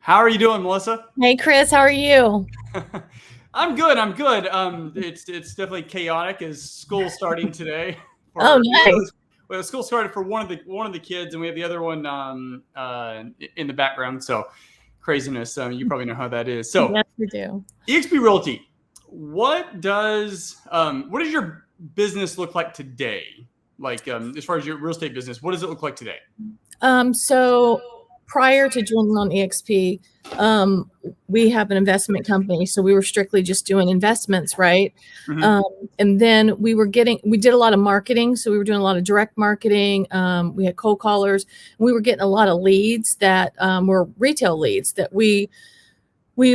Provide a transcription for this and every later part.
How are you doing, Melissa? Hey Chris, how are you? I'm good. I'm good. It's definitely chaotic as school starting today. Oh, For nice. well, school started for one of the kids, and we have the other one in the background. So craziness. You probably know how that is. So Yes, we do. EXP Realty. What does your business look like today? Like as far as your real estate business, what does it look like today? So prior to joining on EXP, um, we have an investment company, so we were strictly just doing investments, right? Mhm. Um, and then we did a lot of marketing, so we were doing a lot of direct marketing. We had cold callers. We were getting a lot of leads that were retail leads that we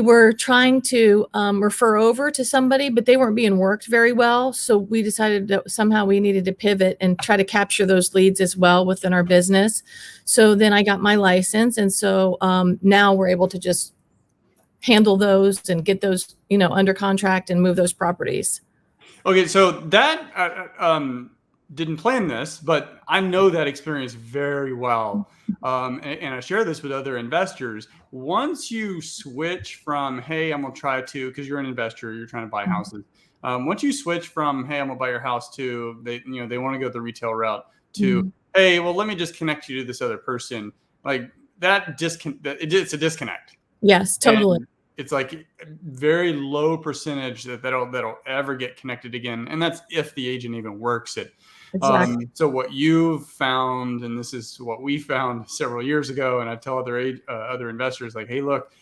were trying to refer over to somebody, but they weren't being worked very well. So we decided that somehow we needed to pivot and try to capture those leads as well within our business. So then I got my license. And so now we're able to just handle those and get those, under contract and move those properties. Okay, so that didn't plan this, but I know that experience very well, and I share this with other investors. Once you switch from "Hey, I'm gonna try to," because you're an investor, you're trying to buy houses. Once you switch from "Hey, I'm gonna buy your house," to they want to go the retail route, to Mhm. "Hey, well, let me just connect you to this other person," like it's a disconnect. Yes, totally. And it's like very low percentage that'll ever get connected again, and that's if the agent even works it. Exactly. So what you've found, and this is what we found several years ago, and I tell other investors, like, hey, look,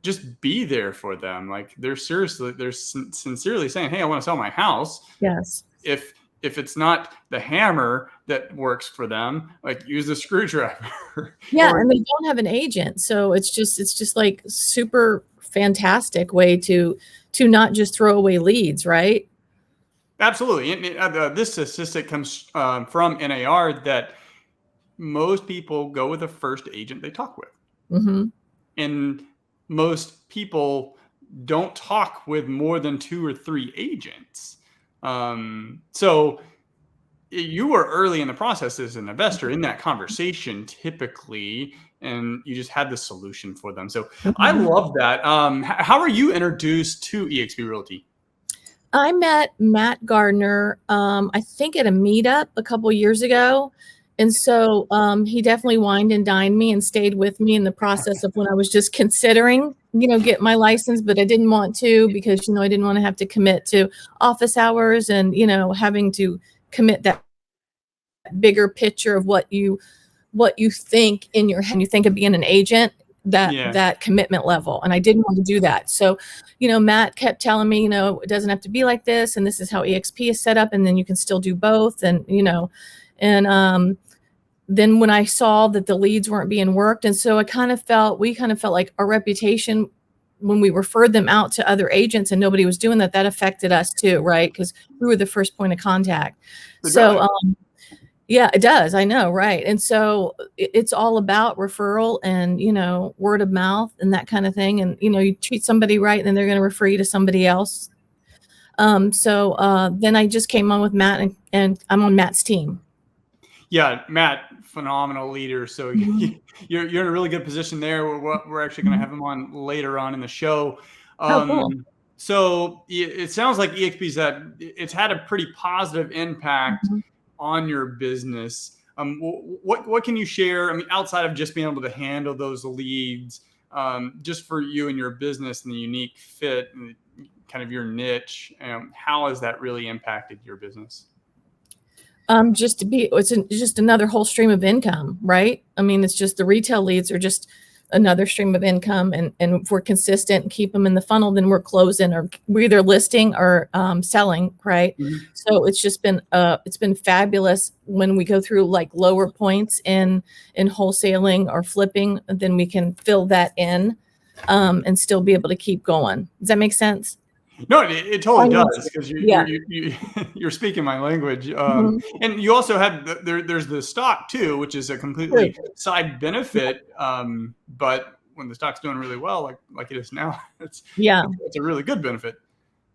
just be there for them. Like they're sincerely saying, hey, I want to sell my house. Yes. If it's not the hammer that works for them, like use the screwdriver. Yeah, Or and they don't have an agent, so it's just like super fantastic way to not just throw away leads, right? absolutely. This statistic comes from NAR that most people go with the first agent they talk with. Hmm. And most people don't talk with more than 2 or 3 agents. So you were early in the process as an investor in that conversation typically, and you just had the solution for them. So I Hmm. love that. How are you introduced to EXP Realty? I met Matt Gardner, I think at a meetup a couple years ago. And so he definitely wined and dined me and stayed with me in the process of when I was just considering, get my license, but I didn't want to because, I didn't want to have to commit to office hours and, having to commit that bigger picture of what you think in your head. You think of being an agent, that Yeah. that commitment level, and I didn't want to do that. So Matt kept telling me, it doesn't have to be like this, and this is how EXP is set up, and then you can still do both. And then when I saw that the leads weren't being worked, and so we kind of felt like our reputation when we referred them out to other agents and nobody was doing that affected us too, right? Because we were the first point of contact. It So does. yeah, it does. I know, right? And so it's all about referral and, word of mouth and that kind of thing. And, you treat somebody right, and then they're going to refer you to somebody else. So then I just came on with Matt, and I'm on Matt's team. Yeah, Matt, phenomenal leader. So Mhm. you're in a really good position there. We're actually going to have him on later on in the show. Oh, cool. So it sounds like EXP's it's had a pretty positive impact Mhm. on your business. What can you share? I mean, outside of just being able to handle those leads, just for you and your business and the unique fit and kind of your niche, how has that really impacted your business? Just another whole stream of income, right? I mean, it's just the retail leads are just another stream of income, and if we're consistent and keep them in the funnel, then we're closing, or we're either listing or selling, right? Mhm. So it's been fabulous when we go through like lower points in wholesaling or flipping, then we can fill that in, and still be able to keep going. Does that make sense? No, it totally does, Financially. because Yeah. you're speaking my language, Mhm. and you also have there's the stock too, which is a True. completely side Yeah. benefit. But when the stock's doing really well, like it is now, it's Yeah. it's a really good benefit.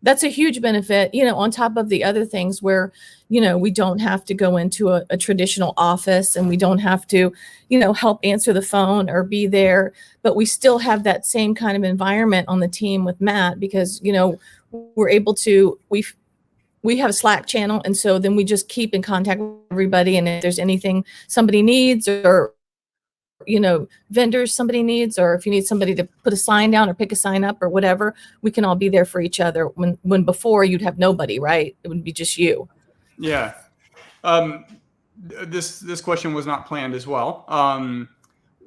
That's a huge benefit, you know, on top of the other things where, you know, we don't have to go into a traditional office, and we don't have to, you know, help answer the phone or be there, but we still have that same kind of environment on the team with Matt, because, you know, we're able to, we have a Slack channel. And so then we just keep in contact with everybody. And if there's anything somebody needs, or, you know, vendors somebody needs, or if you need somebody to put a sign down or pick a sign up or whatever, we can all be there for each other, when before you'd have nobody, right? It would be just you. Yeah. This question was not planned as well.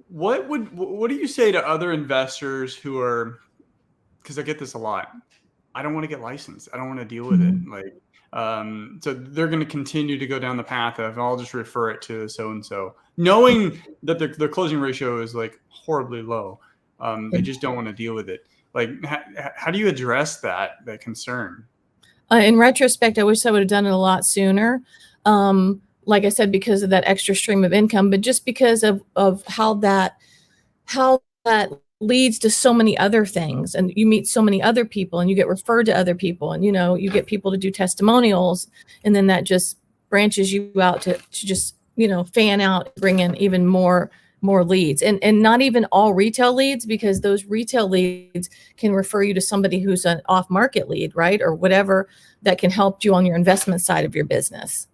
What do you say to other investors who are, because I get this a lot, I don't want to get licensed, I don't want to deal with it, like, so they're going to continue to go down the path of, I'll just refer it to so and so, knowing that their closing ratio is like horribly low. They just don't want to deal with it. Like, how do you address that concern? In retrospect, I wish I would have done it a lot sooner. Like I said, because of that extra stream of income, but just because of how that leads to so many other things, and you meet so many other people, and you get referred to other people, and, you know, you get people to do testimonials, and then that just branches you out to just, you know, fan out, bring in even more leads, and not even all retail leads, because those retail leads can refer you to somebody who's an off market lead, right? Or whatever, that can help you on your investment side of your business.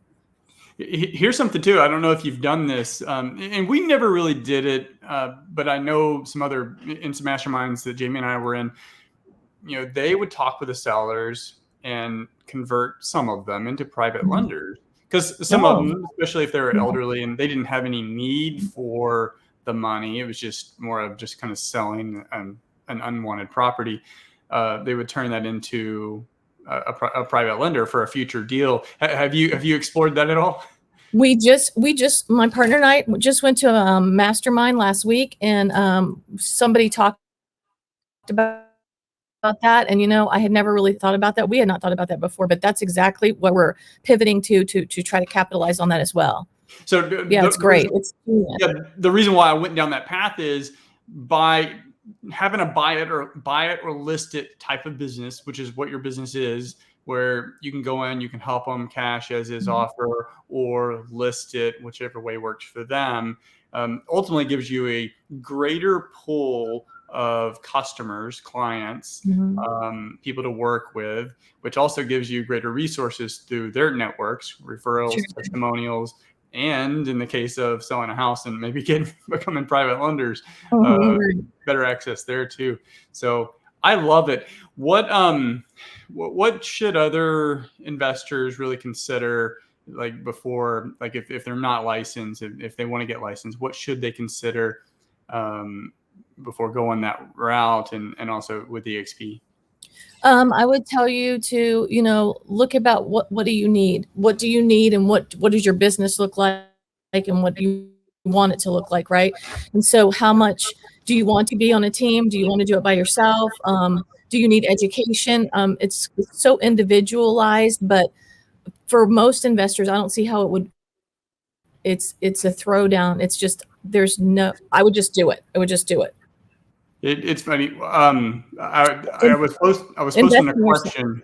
Here's something too. I don't know if you've done this, and we never really did it, but I know some masterminds that Jamie and I were in, you know, they would talk with the sellers and convert some of them into private lenders, because some of them, especially if they were elderly and they didn't have any need for the money, it was just more of just kind of selling an unwanted property. They would turn that into a private lender for a future deal. Have you explored that at all? We just, my partner and I just went to a mastermind last week, and somebody talked about that. And, you know, I had never really thought about that. We had not thought about that before, but that's exactly what we're pivoting to try to capitalize on that as well. So yeah, it's great. The reason why I went down that path is by having a buy it or list it type of business, which is what your business is, where you can go in, you can help them cash as is offer, or list it, whichever way works for them. Ultimately gives you a greater pool of customers, clients, people to work with, which also gives you greater resources through their networks, referrals, testimonials, and in the case of selling a house and maybe becoming private lenders, better access there too. So I love it. What should other investors really consider, like, before, like, if they're not licensed, if they want to get licensed, what should they consider before going that route, and also with EXP? I would tell you to, you know, look about what do you need? What do you need, and what does your business look like, and what do you want it to look like, right? And so how much do you want to be on a team? Do you want to do it by yourself? Do you need education? It's so individualized, but for most investors, I don't see how it would, it's a throwdown. It's just, I would just do it. I would just do it. It's funny. I was posting a question.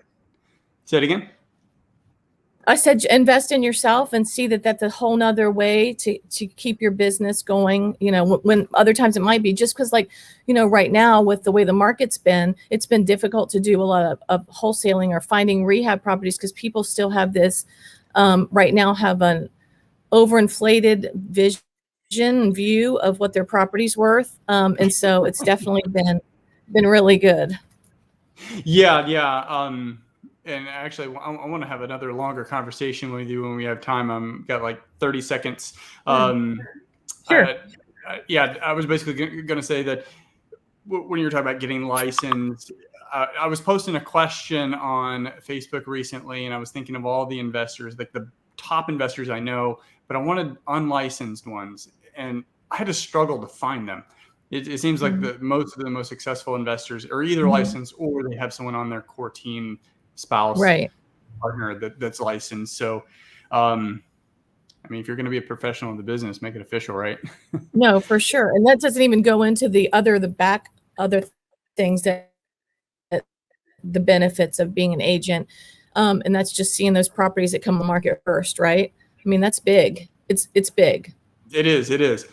Say it again. I said, invest in yourself and see that that's a whole nother way to keep your business going. You know, when other times it might be just because, like, you know, right now with the way the market's been, it's been difficult to do a lot of wholesaling or finding rehab properties, because people still have this, right now have an overinflated view of what their property's worth. And so it's definitely been really good. Yeah. And actually, I want to have another longer conversation with you when we have time. Got like 30 seconds. Sure. I was basically going to say that when you were talking about getting licensed, I was posting a question on Facebook recently, and I was thinking of all the investors, like the top investors I know, but I wanted unlicensed ones, and I had to struggle to find them. It seems like most of the most successful investors are either licensed, or they have someone on their core team, spouse, partner that's licensed. So, I mean, if you're going to be a professional in the business, make it official, right? No, for sure. And that doesn't even go into the other things that the benefits of being an agent. And that's just seeing those properties that come to market first, right? I mean, that's big. It's big. It is. It is.